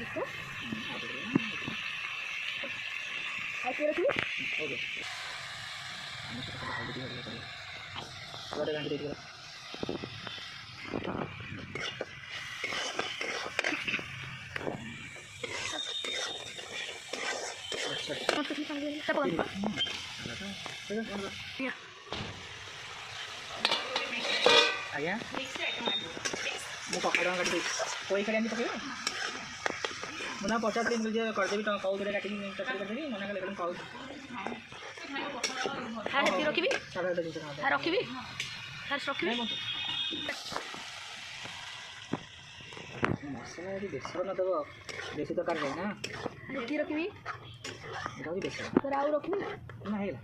इसको ऐसे रखिए। हो गया थोड़ा घंटे देख लो। ଆଜ୍ଞା ମୁଁ ପକଡ଼ା କାଟିଦେବି ପଇ ଖାଲି ଆଣି ପକେଇବେ ମୁଁ ନା ପଚାରୁଥିଲି ଯେ କରିଦେବି ତ କହୁଥିଲେ କାଟିକି ଚଟଣି କରିଦେବି ମନା କଲେ କହିଲେ କହୁ ରଖିବି ସାଧା ଜିନିଷ ରଖିବି ରଖିବି ମସଲା ଯଦି ବେସର ନ ଦେବ ବେଶୀ ଦରକାର ନାହିଁ ନା ରଖିବି ଏଇଟା ହେଉଛି ବେସର ଆଉ ରଖିବି ନା ହେଇଗଲା